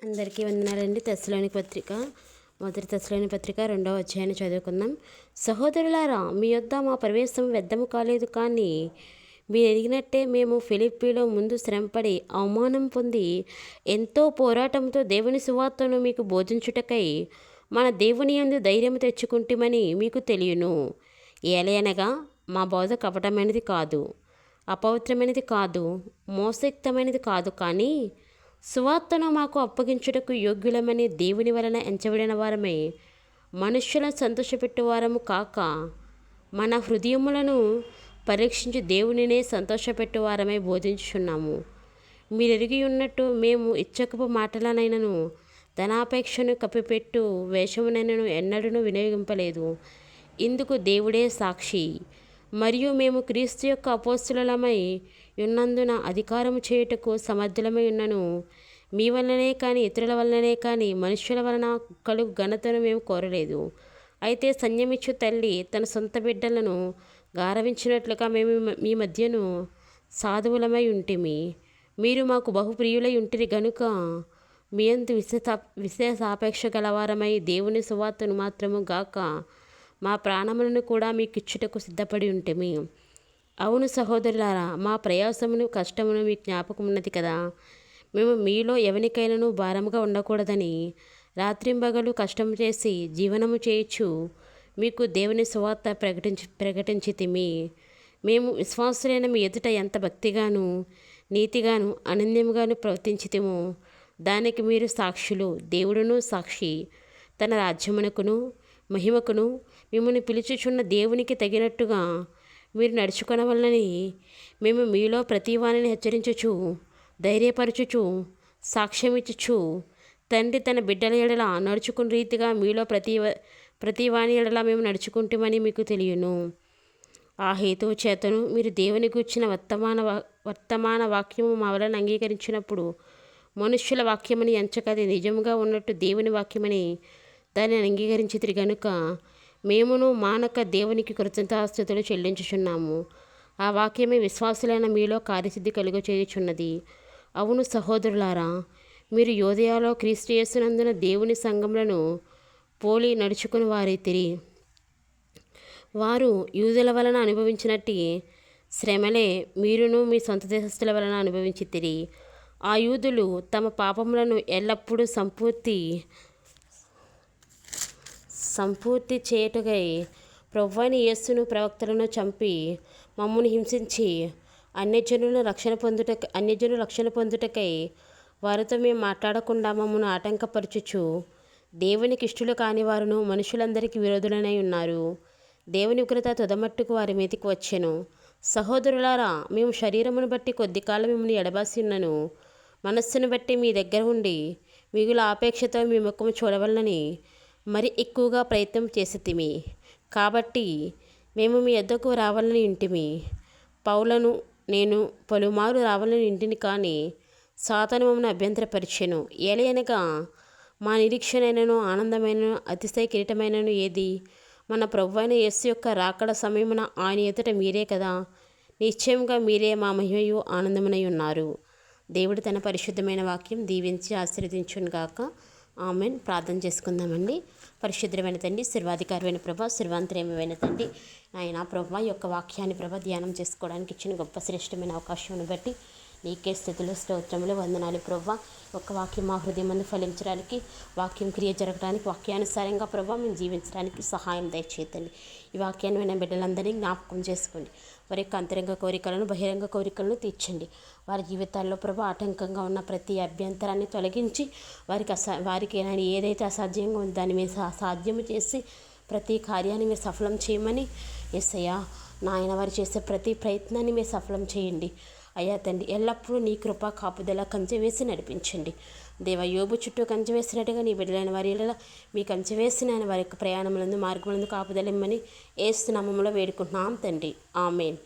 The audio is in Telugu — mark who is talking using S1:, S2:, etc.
S1: అందరికీ వందనాలండి. మొదటి తెస్సలోని పత్రిక 2వ అధ్యాయాన్ని చదువుకుందాం. సహోదరులారా, మీ యొద్ద మా ప్రవేశం వ్యర్థము కాలేదు, కానీ మీరు ఎరిగినట్టే మేము ఫిలిప్పీలో ముందు శ్రమపడి అవమానం పొంది ఎంతో పోరాటంతో దేవుని సువార్తను మీకు బోధించుటకై మన దేవుని యందు ధైర్యం తెచ్చుకుంటామని మీకు తెలియను. ఏలయనగా మా బోధ కపటమైనది కాదు, అపవిత్రమైనది కాదు, మోసయుక్తమైనది కాదు, కానీ సువార్తను మాకు అప్పగించుటకు యోగ్యులమని దేవుని వలన ఎంచబడిన వారమై మనుష్యులను సంతోషపెట్టువారము కాక, మన హృదయములను పరీక్షించి దేవునినే సంతోషపెట్టువారమై బోధించుచున్నాము. మీరెరిగి ఉన్నట్టు మేము ఇచ్చకపు మాటలనైనను ధనాపేక్షను కప్పిపెట్టు వేషమునైనను ఎన్నడూ వినియోగింపలేదు. ఇందుకు దేవుడే సాక్షి. మరియు మేము క్రీస్తు యొక్క అపోస్తలులమై ఉన్నందున అధికారము చేయుటకు సమర్థులమై ఉన్నను. మీ వలనే కానీ ఇతరుల వలనే కానీ మనుష్యుల వలన కలుగు ఘనతను మేము కోరలేదు. అయితే సంయమించు తల్లి తన సొంత బిడ్డలను గారవించినట్లుగా మేము మీ మధ్యను సాధువులమై ఉంటిమి. మీరు మాకు బహుప్రియులై ఉంటిరి గనుక మీ అందు విశేషాపేక్ష గలవారమై దేవుని సువార్తను మాత్రము గాక మా ప్రాణములను కూడా మీకు ఇచ్చుటకు సిద్ధపడి ఉంటిమి. అవును సహోదరులారా, మా ప్రయాసమును కష్టమును మీ జ్ఞాపకం ఉన్నది కదా. మేము మీలో ఎవరికైనాను భారముగా ఉండకూడదని రాత్రింబగలు కష్టం చేసి జీవనము చేయొచ్చు మీకు దేవుని సువార్త ప్రకటించితిమి. మేము విశ్వాసులైన మీ ఎదుట ఎంత భక్తిగాను నీతిగాను అనన్యముగాను ప్రవర్తించితిమో దానికి మీరు సాక్షులు. దేవుడును సాక్షి. తన రాజ్యమునకును మహిమకును మిమ్మల్ని పిలుచుచున్న దేవునికి తగినట్టుగా మీరు నడుచుకొనవలనని మేము మీలో ప్రతివానిని హెచ్చరించుచు ధైర్యపరచుచు సాక్ష్యమిచ్చుచు తండ్రి తన బిడ్డల ఎడల నడుచుకున్న రీతిగా మీలో ప్రతివాని ఎడల మేము నడుచుకుంటామని మీకు తెలియను. ఆ హేతువు చేతను మీరు దేవుని గూర్చిన వర్తమాన వాక్యము మా వలన అంగీకరించినప్పుడు మనుష్యుల వాక్యమని ఎంచకది నిజముగా ఉన్నట్టు దేవుని వాక్యమని దాన్ని అంగీకరించితిరి గనుక మేమును మానక దేవునికి కృతజ్ఞతాస్తుతులు చెల్లించుచున్నాము. ఆ వాక్యమే విశ్వాసులైన మీలో కార్యసిద్ధి కలుగచేయుచున్నది. అవును సహోదరులారా, మీరు యోదయలో క్రీస్తు యేసునందున దేవుని సంఘములను పోలి నడుచుకుని వారైతిరి. వారు యూదుల వలన అనుభవించినట్టి శ్రమలే మీరును మీ సొంత దేశస్థుల వలన అనుభవించితిరి. ఆ యూదులు తమ పాపములను ఎల్లప్పుడూ సంపూర్తి చేయుటకై ప్రభువైన యేసును ప్రవక్తలను చంపి మమ్మును హింసించి అన్యజనులు రక్షణ పొందుటకై వారితో మేము మాట్లాడకుండా మమ్మను ఆటంకపరచుచు దేవునికి ఇష్టలు కాని వారును మనుషులందరికీ విరోధులనై ఉన్నారు. దేవుని ఉగ్రత తుదమట్టుకు వారి మీదకి వచ్చెను. సహోదరులారా, మేము శరీరమును బట్టి కొద్ది కాలం మిమ్మల్ని ఎడబాసి ఉన్నను. మనస్సును బట్టి మీ దగ్గర ఉండి మిగుల ఆపేక్షతో మీ ముఖము చూడవలనని మరి ఎక్కువగా ప్రయత్నం చేసితిమి. కాబట్టి మేము మీ యొద్దకు రావాలని ఇంటిమి. పౌలను నేను పలుమారు రావాలని ఇంటిని, కానీ సాతాను మమ్మల్ని అభ్యంతరపరిచెను. ఏలయనగా మా నిరీక్షణైనను ఆనందమైనను అతిశయ కిరీటమైనను ఏది? మన ప్రభువైన యేసు యొక్క రాకడ సమయమున ఆయన ఎదుట మీరే కదా. నిశ్చయంగా మీరే మా మహిమయు ఆనందమునై ఉన్నారు. దేవుడు తన పరిశుద్ధమైన వాక్యం దీవించి ఆశీర్వదించును గాక. ఆమెన్. ప్రార్థన చేసుకుందామండి. పరిశుద్ధమైన తండ్రి, సర్వాధికారమైన ప్రభా, సర్వాంతర్యమైన తండ్రి, ఆయన ప్రభా యొక్క వాక్యాన్ని ప్రభా ధ్యానం చేసుకోవడానికి ఇచ్చిన గొప్ప శ్రేష్టమైన అవకాశాన్ని బట్టి నీకే స్థితులు స్తోత్రములు వందనాలు ప్రభా. ఒక వాక్యం మా హృదయమందు ఫలించడానికి, వాక్యం క్రియ జరగడానికి, వాక్యానుసారంగా ప్రభా మేము జీవించడానికి సహాయం దయచేయండి. ఈ వాక్యాన్ని విన్న బిడ్డలందరినీ జ్ఞాపకం చేసుకోండి. వారి యొక్క అంతరంగ కోరికలను బహిరంగ కోరికలను తీర్చండి. వారి జీవితాల్లో ప్రభా ఆటంకంగా ఉన్న ప్రతి అభ్యంతరాన్ని తొలగించి వారికి ఏదైతే అసాధ్యంగా ఉందో దాన్ని మీరు సాధ్యము చేసి ప్రతి కార్యాన్ని మీరు సఫలం చేయమని యేసయ్యా నాయన వారు చేసే ప్రతి ప్రయత్నాన్ని మీరు సఫలం చేయండి. అయ్యా తండ్రి, ఎల్లప్పుడూ నీ కృపా కాపుదల కంచె వేసి నడిపించండి. దేవ, యోబు చుట్టూ కంచె వేసినట్టుగా నీ బిడ్డలైన వారి మీ కంచె వేసిన వారి యొక్క ప్రయాణములందు మార్గములందు కాపుదలిమ్మని యేసు నామములో వేడుకుంటున్నాం తండ్రి. ఆమేన్.